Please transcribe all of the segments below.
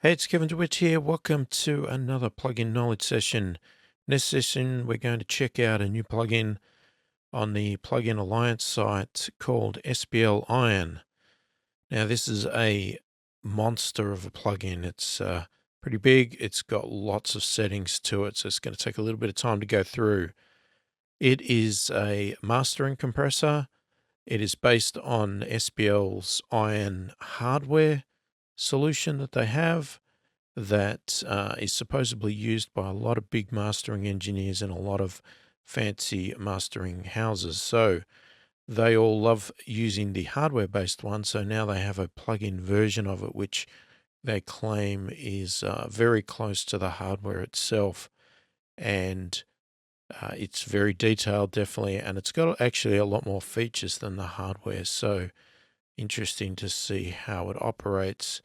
Hey, it's Kevin DeWitt here. Welcome to another plugin knowledge session. In this session, we're going to check out a new plugin on the Plugin Alliance site called SPL Iron. Now, this is a monster of a plugin. It's pretty big. It's got lots of settings to it, so it's going to take a little bit of time to go through. It is a mastering compressor. It is based on SPL's Iron hardware solution that they have that is supposedly used by a lot of big mastering engineers and a lot of fancy mastering houses. So they all love using the hardware-based one. So now they have a plug-in version of it, which they claim is very close to the hardware itself. And it's very detailed, definitely. And it's got actually a lot more features than the hardware. So interesting to see how it operates.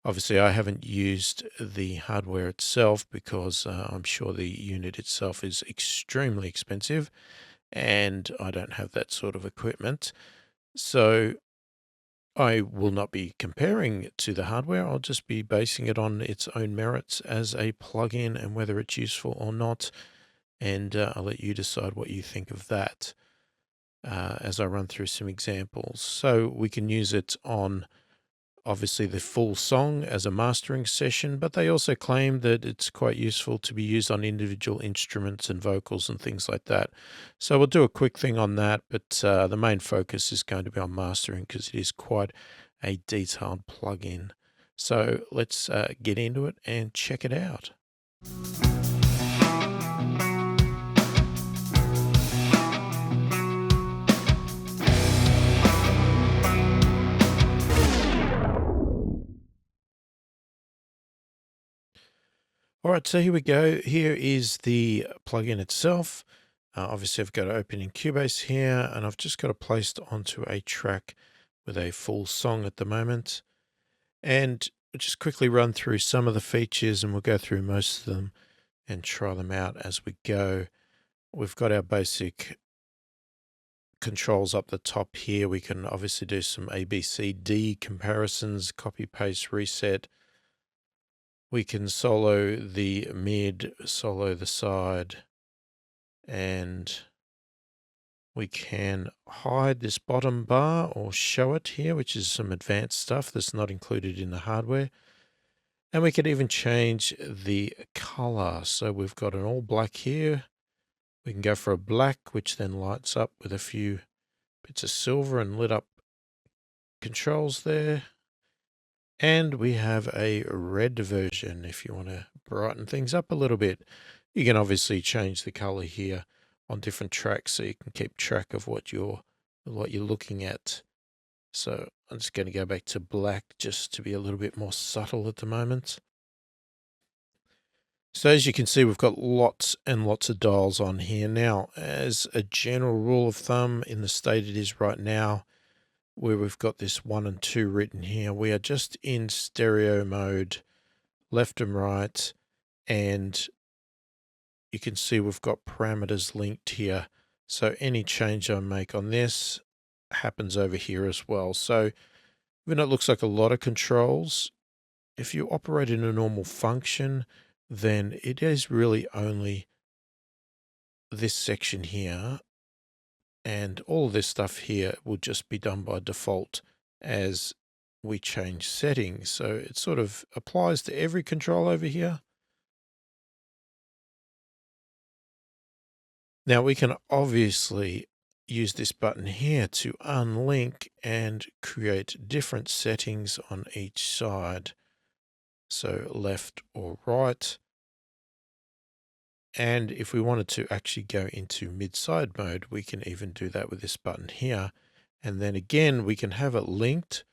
Obviously, I haven't used the hardware itself because I'm sure the unit itself is extremely expensive and I don't have that sort of equipment. So I will not be comparing it to the hardware. I'll just be basing it on its own merits as a plugin and whether it's useful or not. And I'll let you decide what you think of that as I run through some examples. So we can use it on obviously the full song as a mastering session, but they also claim that it's quite useful to be used on individual instruments and vocals and things like that. So we'll do a quick thing on that, but the main focus is going to be on mastering because it is quite a detailed plugin. So let's get into it and check it out. All right, so here we go. Here is the plugin itself. Obviously, I've got it open in Cubase here, and I've just got it placed onto a track with a full song at the moment. And we'll just quickly run through some of the features, and we'll go through most of them and try them out as we go. We've got our basic controls up the top here. We can obviously do some A, B, C, D comparisons, copy, paste, reset. We can solo the mid, solo the side, and we can hide this bottom bar or show it here, which is some advanced stuff that's not included in the hardware. And we can even change the color. So we've got an all black here. We can go for a black, which then lights up with a few bits of silver and lit up controls there. And we have a red version if you want to brighten things up a little bit. You can obviously change the color here on different tracks so you can keep track of what you're looking at. So I'm just going to go back to black just to be a little bit more subtle at the moment. So as you can see, we've got lots and lots of dials on here. Now, as a general rule of thumb in the state it is right now, where we've got this 1 and 2 written here, we are just in stereo mode, left and right, and you can see we've got parameters linked here. So any change I make on this happens over here as well. So even though it looks like a lot of controls, if you operate in a normal function, then it is really only this section here, and all of this stuff here will just be done by default as we change settings. So it sort of applies to every control over here. Now we can obviously use this button here to unlink and create different settings on each side. So left or right. And if we wanted to actually go into mid-side mode, we can even do that with this button here. And then again, we can have it linked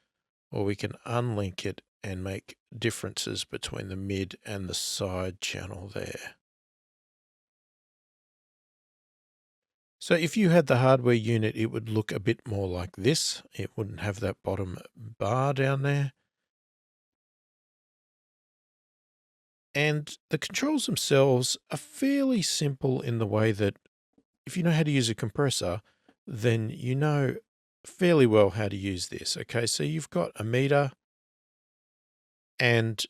or we can unlink it and make differences between the mid and the side channel there. So if you had the hardware unit, it would look a bit more like this. It wouldn't have that bottom bar down there. And the controls themselves are fairly simple in the way that if you know how to use a compressor, then you know fairly well how to use this. Okay, so you've got a meter and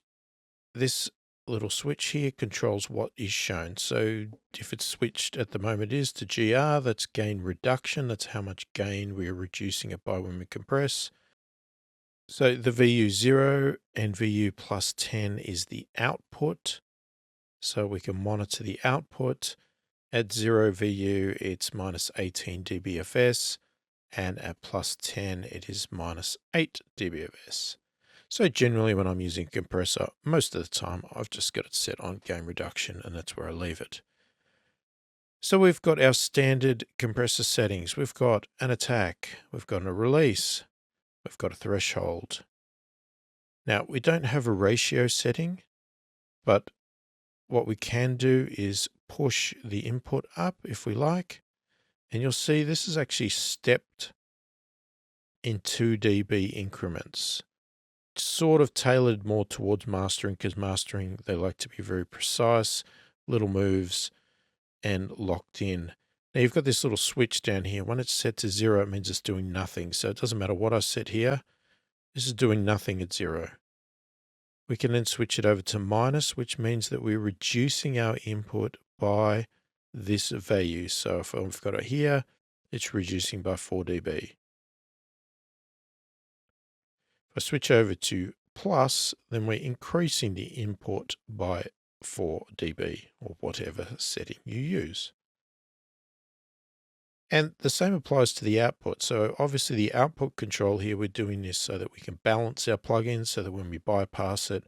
this little switch here controls what is shown. So if it's switched at the moment is to GR, that's gain reduction. That's how much gain we're reducing it by when we compress. So the VU0 and VU plus 10 is the output. So we can monitor the output. At 0 VU, it's minus 18 dBFS, and at plus 10, it is minus 8 dBFS. So generally when I'm using a compressor, most of the time I've just got it set on gain reduction, and that's where I leave it. So we've got our standard compressor settings. We've got an attack, we've got a release, we've got a threshold. Now we don't have a ratio setting, but what we can do is push the input up if we like, and you'll see this is actually stepped in 2 dB increments. Sort of tailored more towards mastering, because mastering, they like to be very precise, little moves, and locked in. Now you've got this little switch down here. When it's set to 0, it means it's doing nothing. So it doesn't matter what I set here. This is doing nothing at 0. We can then switch it over to minus, which means that we're reducing our input by this value. So if I've got it here, it's reducing by 4 dB. If I switch over to plus, then we're increasing the input by 4 dB, or whatever setting you use. And the same applies to the output. So obviously the output control here, we're doing this so that we can balance our plugin, so that when we bypass it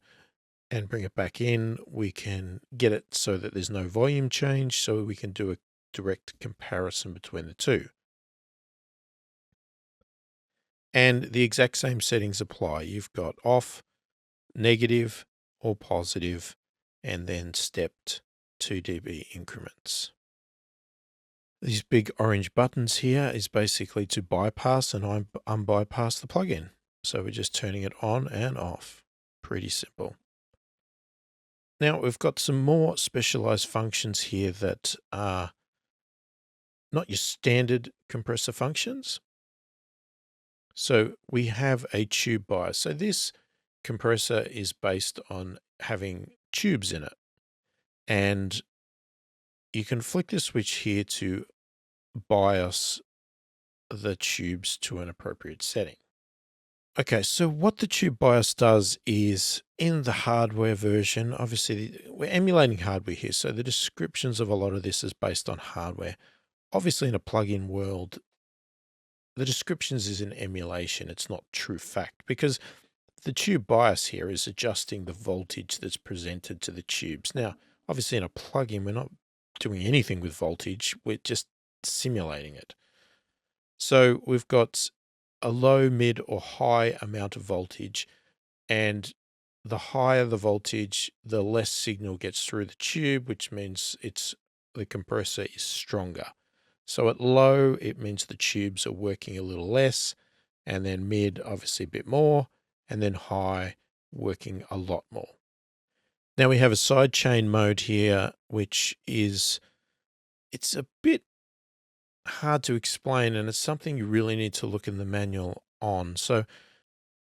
and bring it back in, we can get it so that there's no volume change, so we can do a direct comparison between the two. And the exact same settings apply. You've got off, negative, or positive, and then stepped 2 dB increments. These big orange buttons here is basically to bypass and unbypass the plugin. So we're just turning it on and off. Pretty simple. Now we've got some more specialized functions here that are not your standard compressor functions. So we have a tube bias. So this compressor is based on having tubes in it. And you can flick the switch here to bias the tubes to an appropriate setting. Okay, so what the tube bias does is, in the hardware version, obviously we're emulating hardware here, so the descriptions of a lot of this is based on hardware. Obviously in a plugin world, the descriptions is an emulation, it's not true fact, because the tube bias here is adjusting the voltage that's presented to the tubes. Now, obviously in a plugin, we're not doing anything with voltage, we're just simulating it. So we've got a low, mid, or high amount of voltage, and the higher the voltage, the less signal gets through the tube, which means the compressor is stronger. So at low, it means the tubes are working a little less, and then mid, obviously a bit more, and then high, working a lot more. Now we have a sidechain mode here, which it's a bit hard to explain, and it's something you really need to look in the manual on. So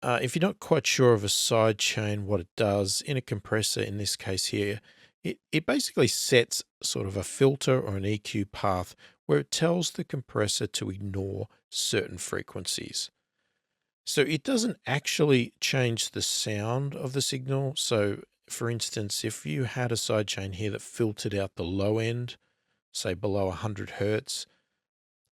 if you're not quite sure of a sidechain, what it does in a compressor, in this case here, it basically sets sort of a filter or an EQ path where it tells the compressor to ignore certain frequencies. So it doesn't actually change the sound of the signal. So for instance, if you had a sidechain here that filtered out the low end, say below 100 Hertz,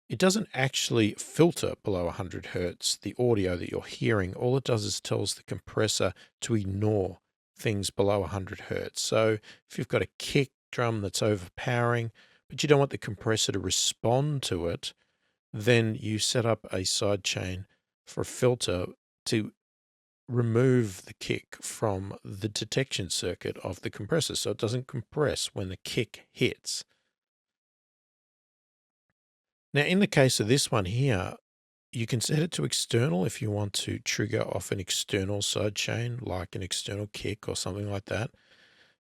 it doesn't actually filter below 100 Hertz, the audio that you're hearing. All it does is tells the compressor to ignore things below 100 Hertz. So if you've got a kick drum that's overpowering, but you don't want the compressor to respond to it, then you set up a sidechain for a filter to remove the kick from the detection circuit of the compressor, so it doesn't compress when the kick hits. Now, in the case of this one here, you can set it to external if you want to trigger off an external sidechain, like an external kick or something like that.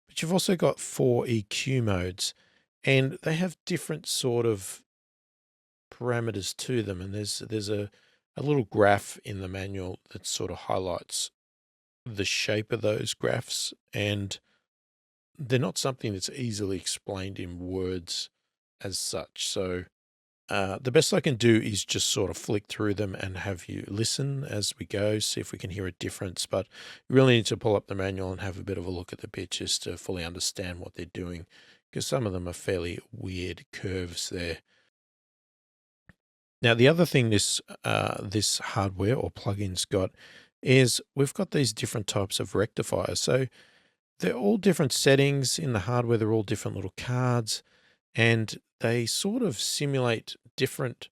But you've also got 4 EQ modes, and they have different sort of parameters to them. And there's a little graph in the manual that sort of highlights the shape of those graphs, and they're not something that's easily explained in words as such. So the best I can do is just sort of flick through them and have you listen as we go, see if we can hear a difference. But you really need to pull up the manual and have a bit of a look at the pictures to fully understand what they're doing, because some of them are fairly weird curves there. Now, the other thing this hardware or plugins got is we've got these different types of rectifiers. So they're all different settings in the hardware. They're all different little cards, and they sort of simulate different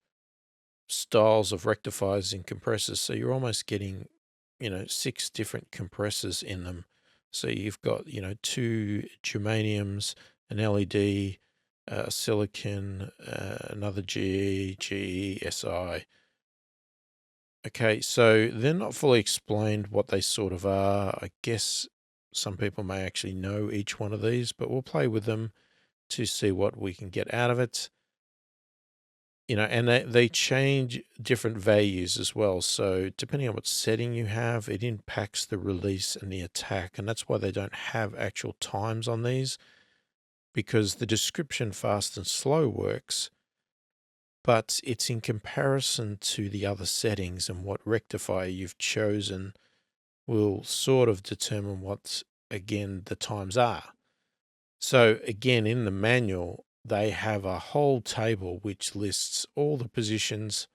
styles of rectifiers and compressors. So you're almost getting, 6 different compressors in them. So you've got, 2 germaniums, an LED, silicon, another GE, SI. Okay, so they're not fully explained what they sort of are. I guess some people may actually know each one of these, but we'll play with them to see what we can get out of it. And they change different values as well. So depending on what setting you have, it impacts the release and the attack. And that's why they don't have actual times on these, because the description fast and slow works, but it's in comparison to the other settings, and what rectifier you've chosen will sort of determine what, again, the times are. So again, in the manual, they have a whole table which lists all the positions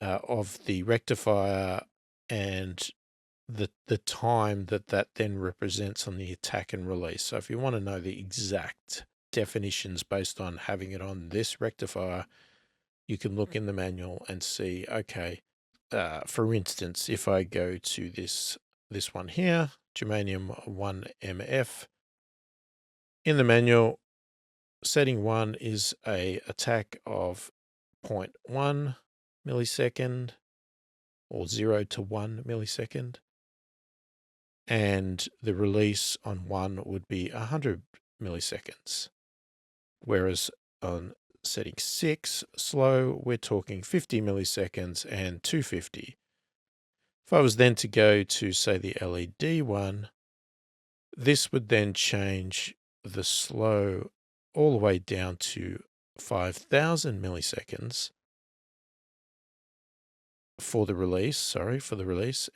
of the rectifier and the time that then represents on the attack and release. So if you want to know the exact definitions based on having it on this rectifier, you can look in the manual and see, okay, for instance, if I go to this one here, Germanium 1MF, in the manual, setting 1 is a attack of 0.1 millisecond or 0 to 1 millisecond. And the release on 1 would be 100 milliseconds. Whereas on setting 6, slow, we're talking 50 milliseconds and 250. If I was then to go to, say, the LED one, this would then change the slow all the way down to 5,000 milliseconds for the release,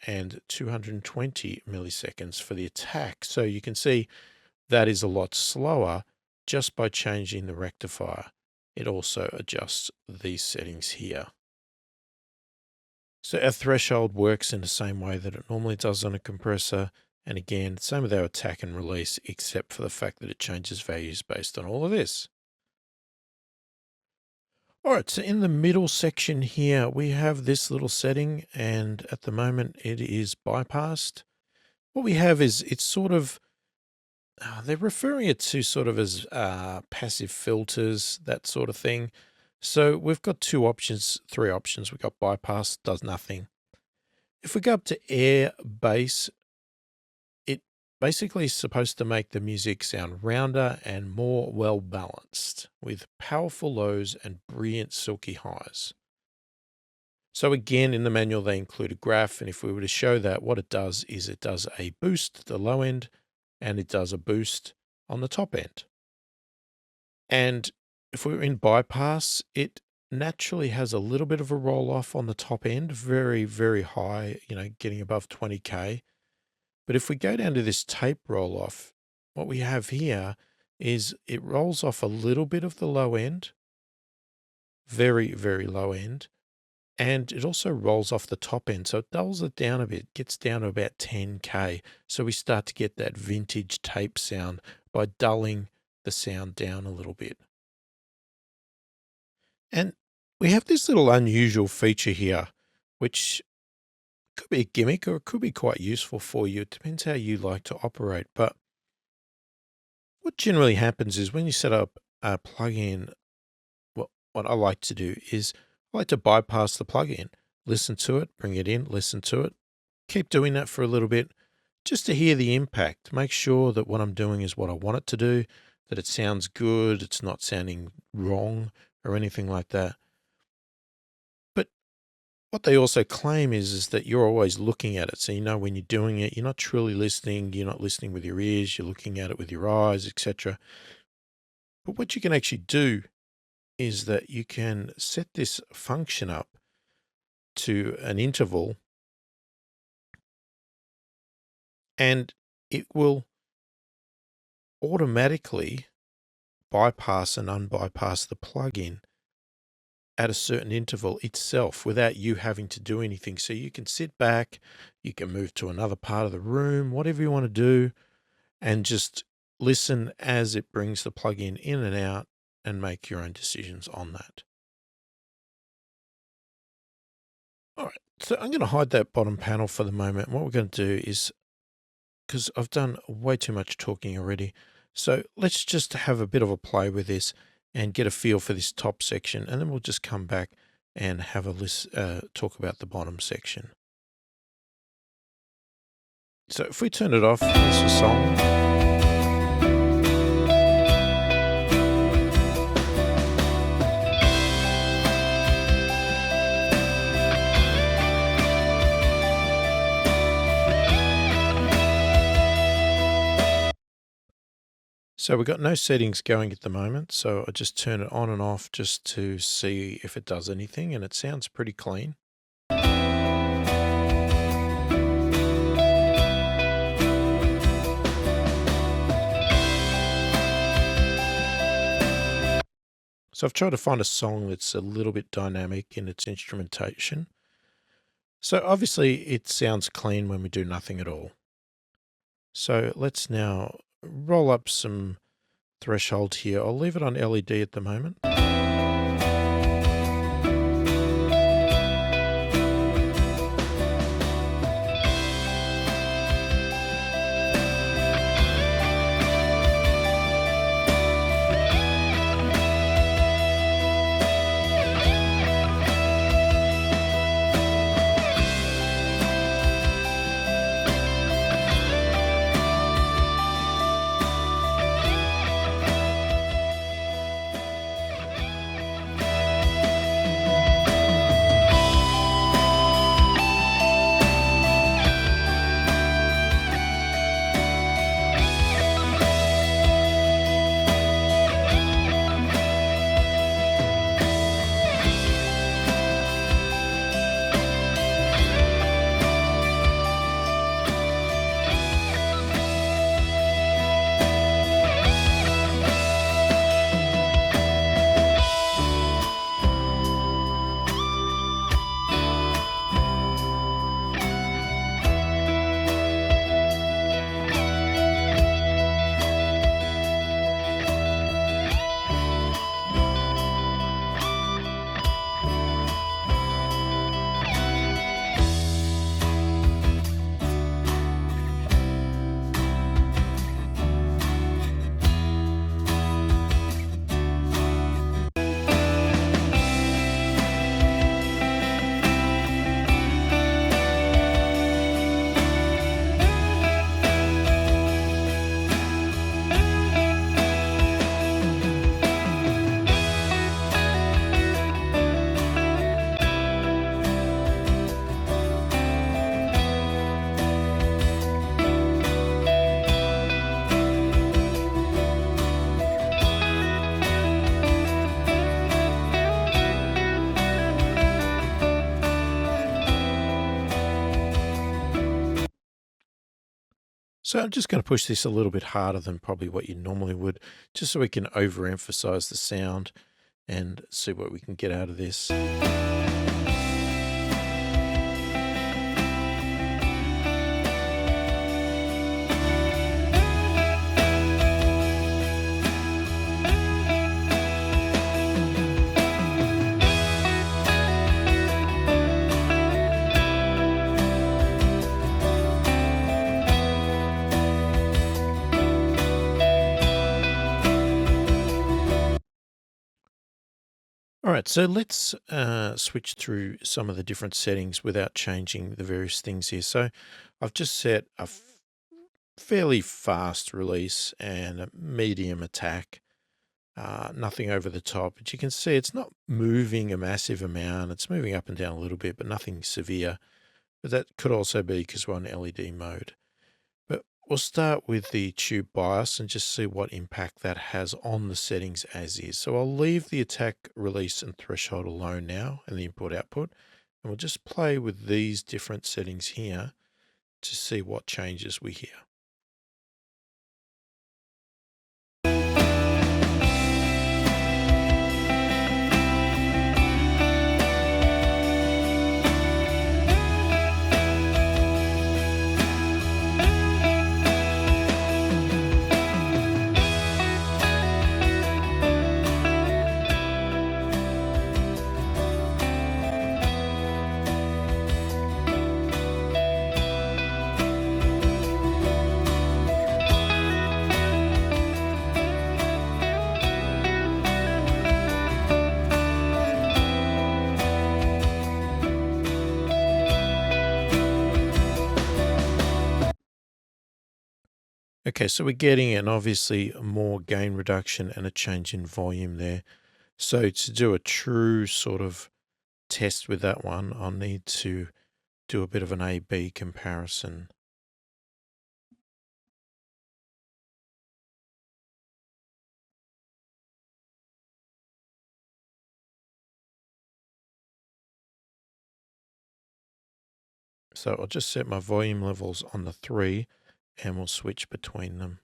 and 220 milliseconds for the attack. So you can see that is a lot slower just by changing the rectifier. It also adjusts these settings here. So our threshold works in the same way that it normally does on a compressor. And again, same with our attack and release, except for the fact that it changes values based on all of this. All right, so in the middle section here, we have this little setting, and at the moment it is bypassed. What we have is it's sort of, they're referring it to sort of as passive filters, that sort of thing. So we've got 3 options. We've got bypass, does nothing. If we go up to air bass, it basically is supposed to make the music sound rounder and more well balanced, with powerful lows and brilliant silky highs. So again, in the manual, they include a graph. And if we were to show that, what it does is it does a boost at the low end and it does a boost on the top end. And if we're in bypass, it naturally has a little bit of a roll off on the top end, very, very high, getting above 20K. But if we go down to this tape roll off, what we have here is it rolls off a little bit of the low end, very, very low end. And it also rolls off the top end. So it dulls it down a bit, gets down to about 10K. So we start to get that vintage tape sound by dulling the sound down a little bit. And we have this little unusual feature here, which could be a gimmick or it could be quite useful for you. It depends how you like to operate. But what generally happens is when you set up a plugin, what I like to do is I like to bypass the plugin, listen to it, bring it in, listen to it, keep doing that for a little bit just to hear the impact. Make sure that what I'm doing is what I want it to do, that it sounds good, it's not sounding wrong or anything like that. But what they also claim is that you're always looking at it. So you know when you're doing it, you're not truly listening. You're not listening with your ears. You're looking at it with your eyes, etc. But what you can actually do is that you can set this function up to an interval, and it will automatically bypass and unbypass the plugin at a certain interval itself without you having to do anything. So you can sit back, you can move to another part of the room, whatever you want to do, and just listen as it brings the plugin in and out and make your own decisions on that. All right, so I'm going to hide that bottom panel for the moment. What we're going to do is, because I've done way too much talking already, so let's just have a bit of a play with this and get a feel for this top section, and then we'll just come back and have a talk about the bottom section. So if we turn it off, here's a song. So we've got no settings going at the moment, so I just turn it on and off just to see if it does anything, and it sounds pretty clean. So I've tried to find a song that's a little bit dynamic in its instrumentation. So obviously it sounds clean when we do nothing at all. So let's now roll up some threshold here. I'll leave it on LED at the moment. So I'm just going to push this a little bit harder than probably what you normally would, just so we can overemphasize the sound and see what we can get out of this. All right, so let's switch through some of the different settings without changing the various things here. So I've just set a fairly fast release and a medium attack. nothing over the top. But you can see it's not moving a massive amount. It's moving up and down a little bit, but nothing severe. But that could also be because we're on LED mode. But we'll start with the tube bias and just see what impact that has on the settings as is. So I'll leave the attack, release, and threshold alone now, and the input output. And we'll just play with these different settings here to see what changes we hear. Okay, so we're getting an obviously more gain reduction and a change in volume there. So to do a true sort of test with that one, I'll need to do a bit of an A-B comparison. So I'll just set my volume levels on the 3 and we'll switch between them.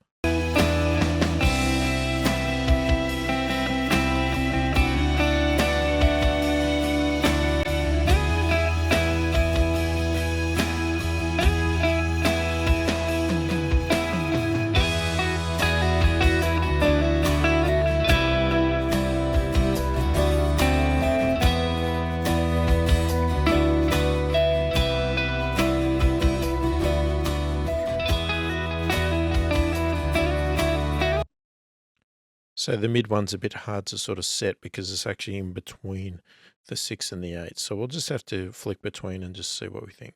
So the mid one's a bit hard to sort of set because it's actually in between the 6 and the 8. So we'll just have to flick between and just see what we think.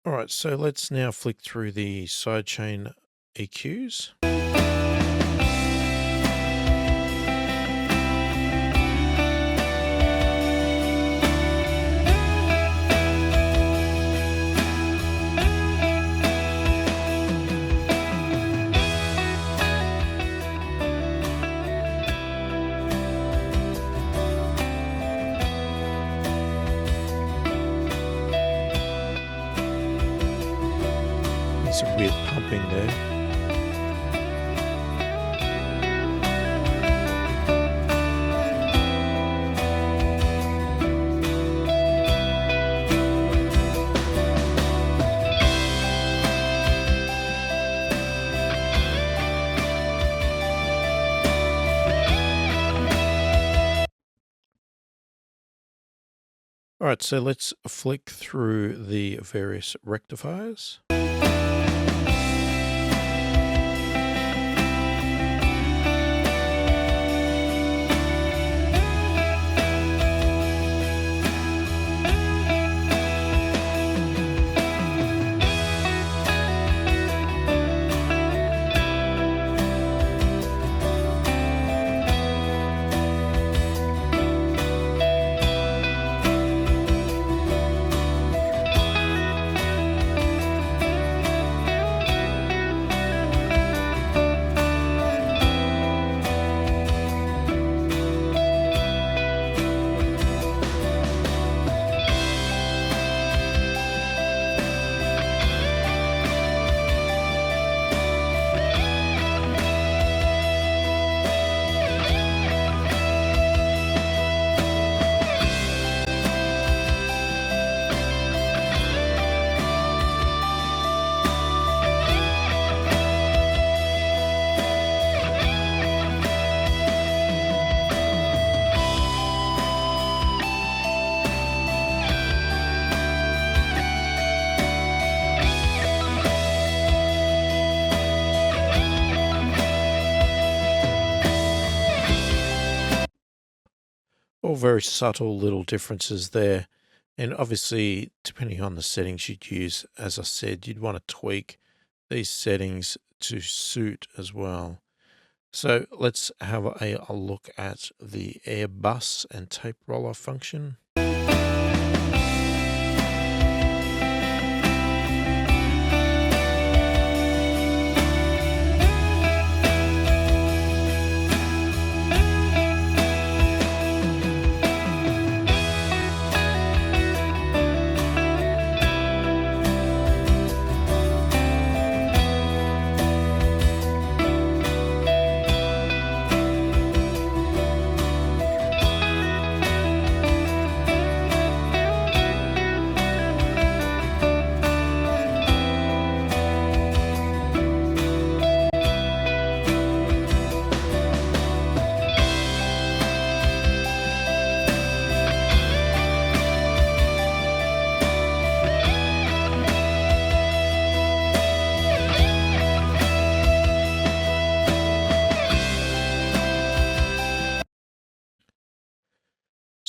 All right, so let's now flick through the sidechain EQs. Some weird pumping there. All right, so let's flick through the various rectifiers. All very subtle little differences there. And obviously, depending on the settings you'd use, as I said, you'd want to tweak these settings to suit as well. So let's have a look at the air bus and tape roller function.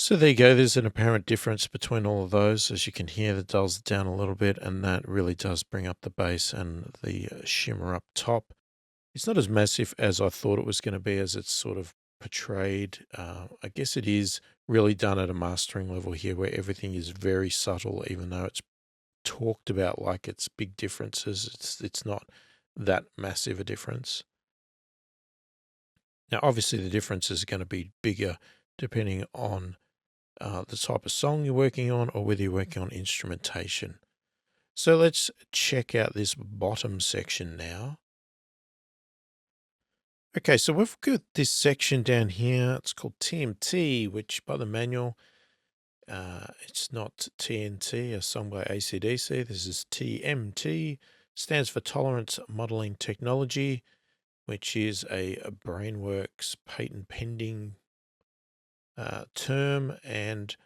So there you go. There's an apparent difference between all of those. As you can hear, the dulls down a little bit, and that really does bring up the bass and the shimmer up top. It's not as massive as I thought it was going to be, as it's sort of portrayed. I guess it is really done at a mastering level here, where everything is very subtle, even though it's talked about like it's big differences. It's not that massive a difference. Now, obviously, the difference is going to be bigger depending on the type of song you're working on, or whether you're working on instrumentation. So let's check out this bottom section now. Okay, so we've got this section down here. It's called TMT, which by the manual, it's not TNT, a song by AC/DC. This is TMT, stands for Tolerance Modeling Technology, which is a Brainworks patent pending term, and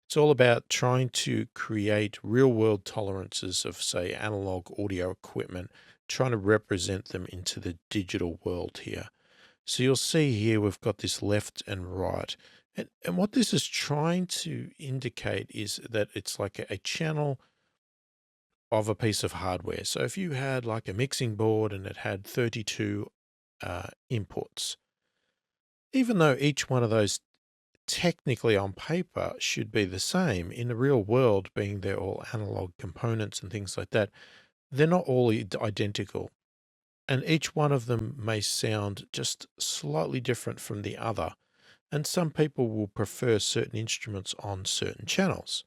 it's all about trying to create real-world tolerances of, say, analog audio equipment, trying to represent them into the digital world here. So you'll see here we've got this left and right. And what this is trying to indicate is that it's like a channel of a piece of hardware. So if you had like a mixing board and it had 32 inputs, even though each one of those technically on paper should be the same, in the real world, being they're all analog components and things like that, they're not all identical. And each one of them may sound just slightly different from the other. And some people will prefer certain instruments on certain channels.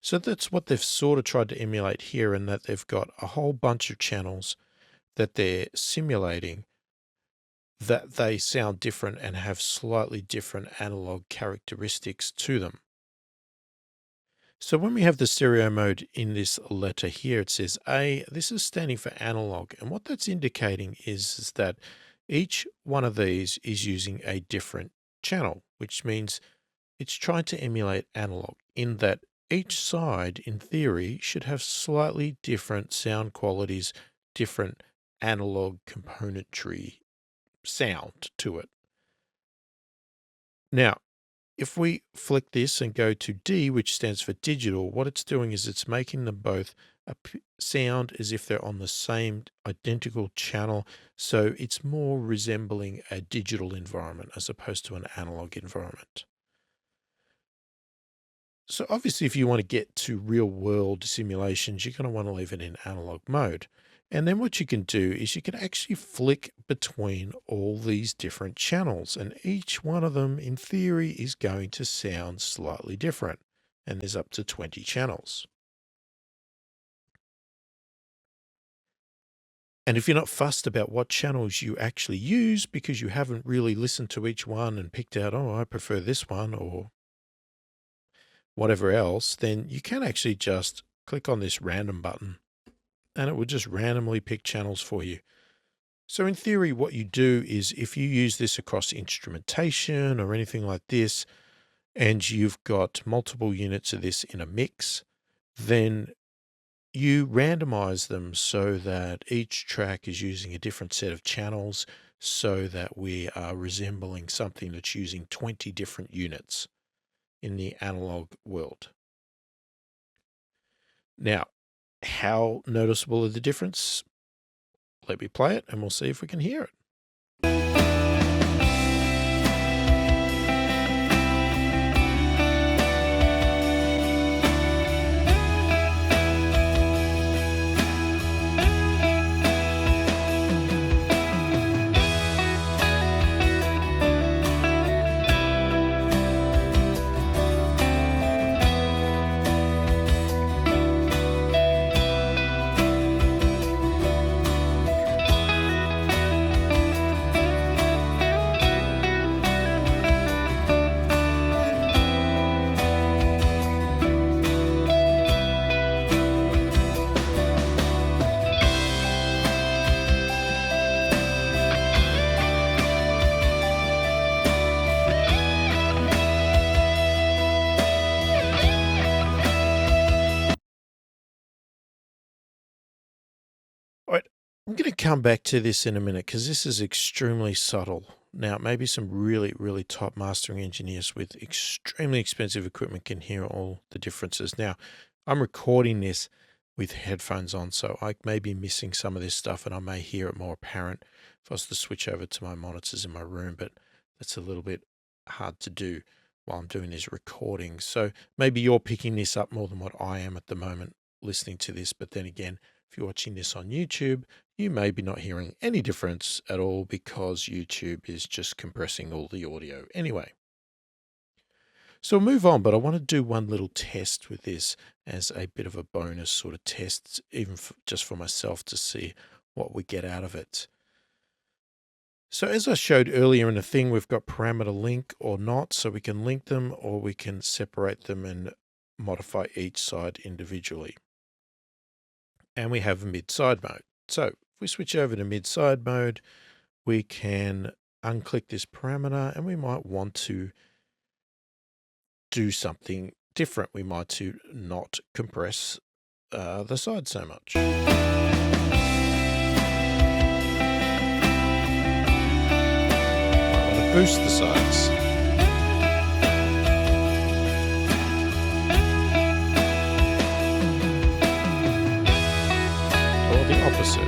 So that's what they've sort of tried to emulate here, in that they've got a whole bunch of channels that they're simulating, that they sound different and have slightly different analog characteristics to them. So when we have the stereo mode in this letter here, it says A. This is standing for analog. And what that's indicating is that each one of these is using a different channel, which means it's trying to emulate analog, in that each side, in theory, should have slightly different sound qualities, different analog componentry sound to it. Now, if we flick this and go to D, which stands for digital, what it's doing is it's making them both sound as if they're on the same identical channel. So it's more resembling a digital environment as opposed to an analog environment. So obviously, if you want to get to real world simulations, you're going to want to leave it in analog mode. And then what you can do is you can actually flick between all these different channels, and each one of them in theory is going to sound slightly different. And there's up to 20 channels. And if you're not fussed about what channels you actually use, because you haven't really listened to each one and picked out, oh, I prefer this one or whatever else, then you can actually just click on this random button and it will just randomly pick channels for you. So in theory, what you do is, if you use this across instrumentation or anything like this, and you've got multiple units of this in a mix, then you randomize them so that each track is using a different set of channels, so that we are resembling something that's using 20 different units. in the analog world. Now, how noticeable is the difference? Let me play it and we'll see if we can hear it. All right, I'm going to come back to this in a minute because this is extremely subtle. Now, maybe some really, really top mastering engineers with extremely expensive equipment can hear all the differences. Now, I'm recording this with headphones on, so I may be missing some of this stuff and I may hear it more apparent if I was to switch over to my monitors in my room, but that's a little bit hard to do while I'm doing these recordings. So maybe you're picking this up more than what I am at the moment listening to this, but then again, if you're watching this on YouTube, you may be not hearing any difference at all because YouTube is just compressing all the audio anyway. So we'll move on, but I want to do one little test with this as a bit of a bonus sort of test, even just for myself to see what we get out of it. So as I showed earlier in the thing, we've got parameter link or not, so we can link them or we can separate them and modify each side individually. And we have mid-side mode. So if we switch over to mid-side mode, we can unclick this parameter and we might want to do something different. We might to not compress the side so much. I want to boost the sides. The opposite.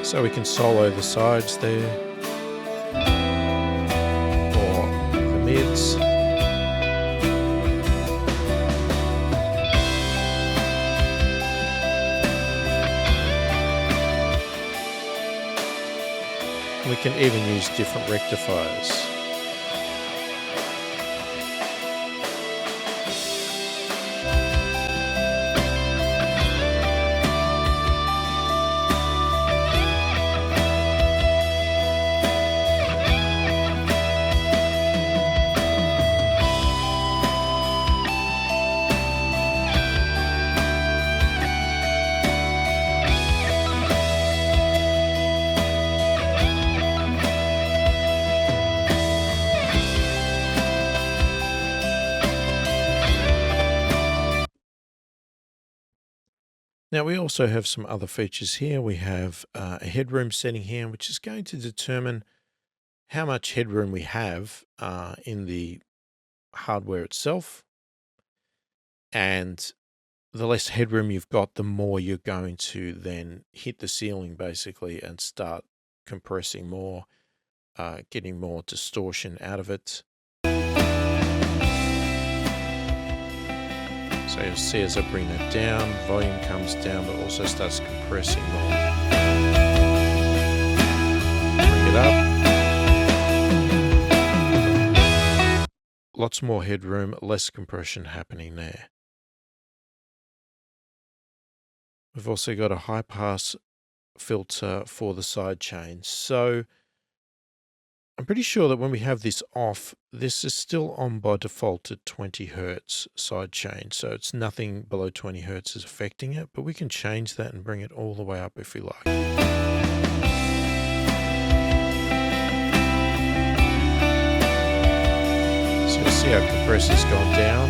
So we can solo the sides there, or the mids. We can even use different rectifiers. Now we also have some other features here. We have a headroom setting here, which is going to determine how much headroom we have in the hardware itself. And the less headroom you've got, the more you're going to then hit the ceiling basically and start compressing more, getting more distortion out of it. So you'll see as I bring that down, volume comes down, but also starts compressing more. Bring it up. Lots more headroom, less compression happening there. We've also got a high pass filter for the sidechain. So I'm pretty sure that when we have this off, this is still on by default at 20 Hertz sidechain. So it's nothing below 20 Hertz is affecting it, but we can change that and bring it all the way up if we like. So you see how compressor's gone down.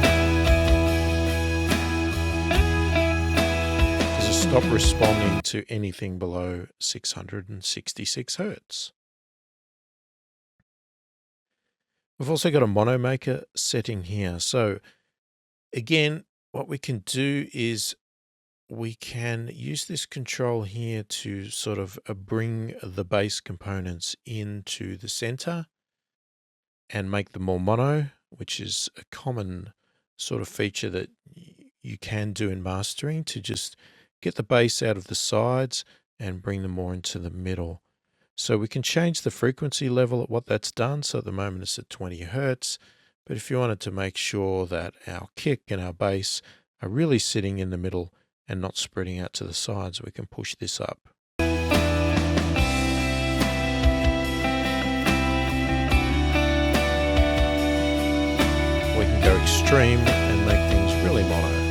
stop responding to anything below 666 Hertz. We've also got a mono maker setting here. So again, what we can do is we can use this control here to sort of bring the bass components into the center and make them more mono, which is a common sort of feature that you can do in mastering, to just get the bass out of the sides and bring them more into the middle. So we can change the frequency level at what that's done. So at the moment it's at 20 Hertz, but if you wanted to make sure that our kick and our bass are really sitting in the middle and not spreading out to the sides, we can push this up. We can go extreme and make things really mono.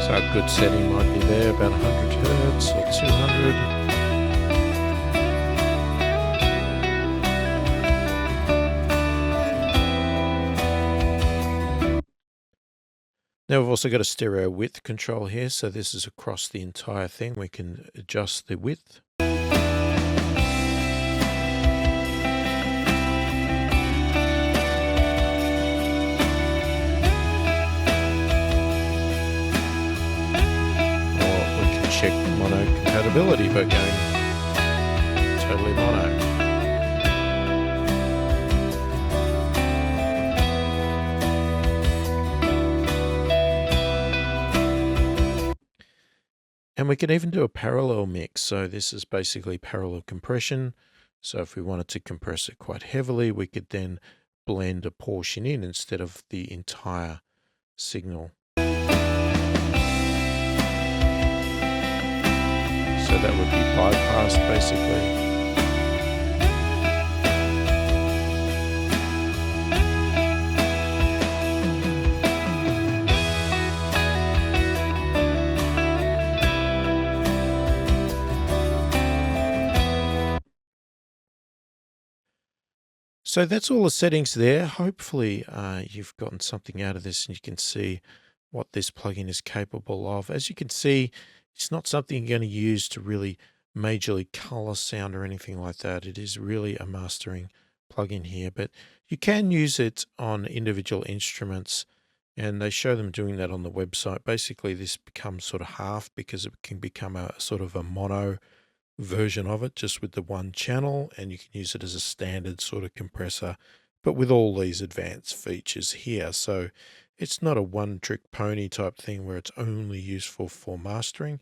So a good setting might be there, about 100 Hertz or 200. Now we've also got a stereo width control here, so this is across the entire thing. We can adjust the width. Check mono compatibility by going totally mono. And we can even do a parallel mix. So this is basically parallel compression. So if we wanted to compress it quite heavily, we could then blend a portion in instead of the entire signal. So that would be bypassed basically. So that's all the settings there. Hopefully you've gotten something out of this and you can see what this plugin is capable of. As you can see, it's not something you're going to use to really majorly color sound or anything like that. It is really a mastering plugin here, but you can use it on individual instruments, and they show them doing that on the website. Basically, this becomes sort of half because it can become a sort of a mono version of it just with the one channel, and you can use it as a standard sort of compressor, but with all these advanced features here. So it's not a one-trick pony type thing where it's only useful for mastering.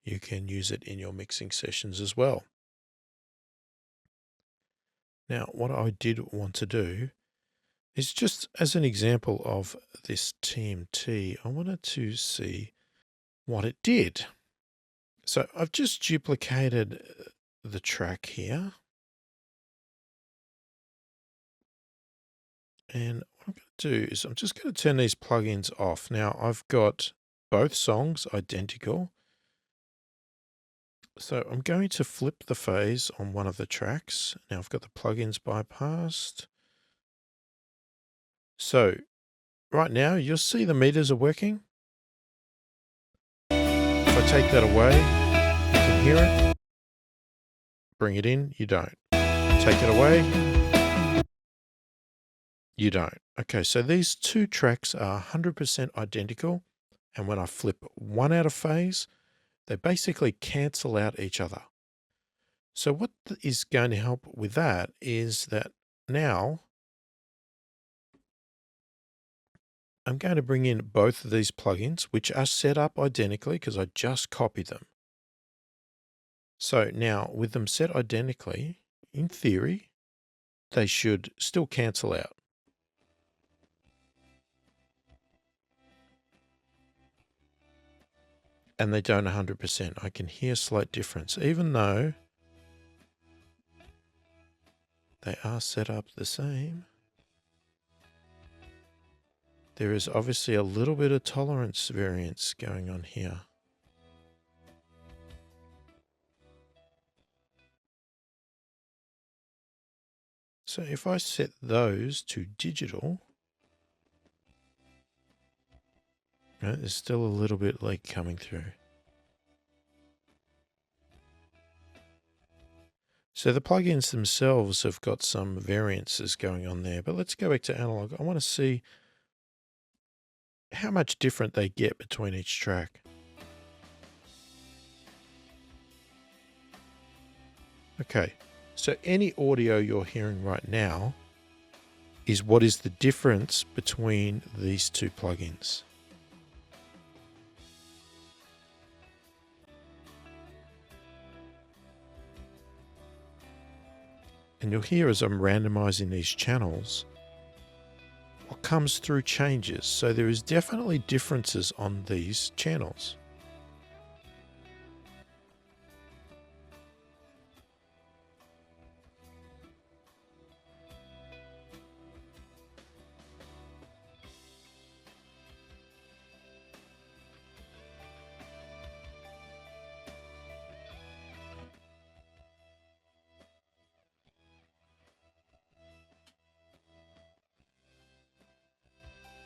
You can use it in your mixing sessions as well. Now, what I did want to do is, just as an example of this TMT, I wanted to see what it did. So I've just duplicated the track here. And what I'm going to do is I'm just going to turn these plugins off. Now I've got both songs identical. So I'm going to flip the phase on one of the tracks. Now I've got the plugins bypassed. So right now you'll see the meters are working. If I take that away, you can hear it. Bring it in, you don't. Take it away, you don't. Okay, so these two tracks are 100% identical. And when I flip one out of phase, they basically cancel out each other. So what is going to help with that is that now I'm going to bring in both of these plugins, which are set up identically because I just copied them. So now with them set identically, in theory, they should still cancel out. And they don't 100%. I can hear a slight difference, even though they are set up the same. There is obviously a little bit of tolerance variance going on here. So if I set those to digital, there's still a little bit leak coming through. So the plugins themselves have got some variances going on there, but let's go back to analog. I want to see how much different they get between each track. Okay, so any audio you're hearing right now is what is the difference between these two plugins. And you'll hear as I'm randomizing these channels, what comes through changes. So there is definitely differences on these channels.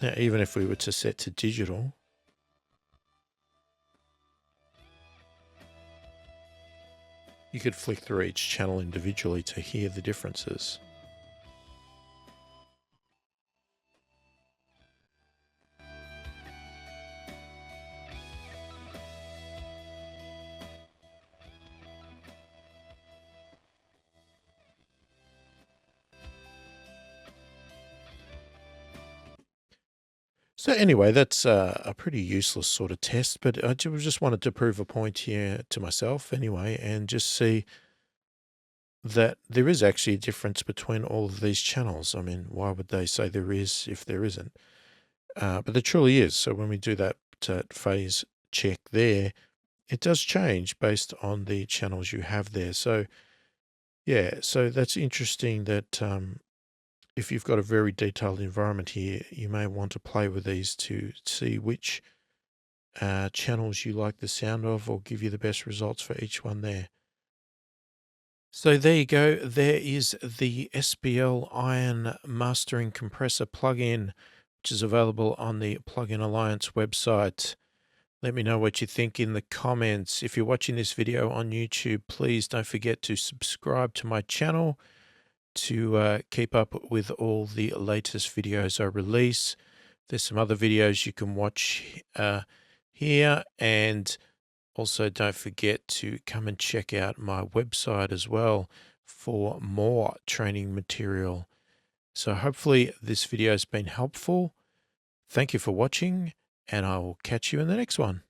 Now, even if we were to set to digital, you could flick through each channel individually to hear the differences. So anyway, that's a pretty useless sort of test, but I just wanted to prove a point here to myself anyway, and just see that there is actually a difference between all of these channels. I mean, why would they say there is if there isn't? But there truly is. So when we do that phase check there, it does change based on the channels you have there. So yeah, so that's interesting that if you've got a very detailed environment here, you may want to play with these to see which channels you like the sound of or give you the best results for each one there. So there you go. There is the SPL Iron Mastering Compressor plugin, which is available on the Plugin Alliance website. Let me know what you think in the comments. If you're watching this video on YouTube, please don't forget to subscribe to my channel to keep up with all the latest videos I release. There's some other videos you can watch here, and also don't forget to come and check out my website as well for more training material. So hopefully this video has been helpful. Thank you for watching, and I will catch you in the next one.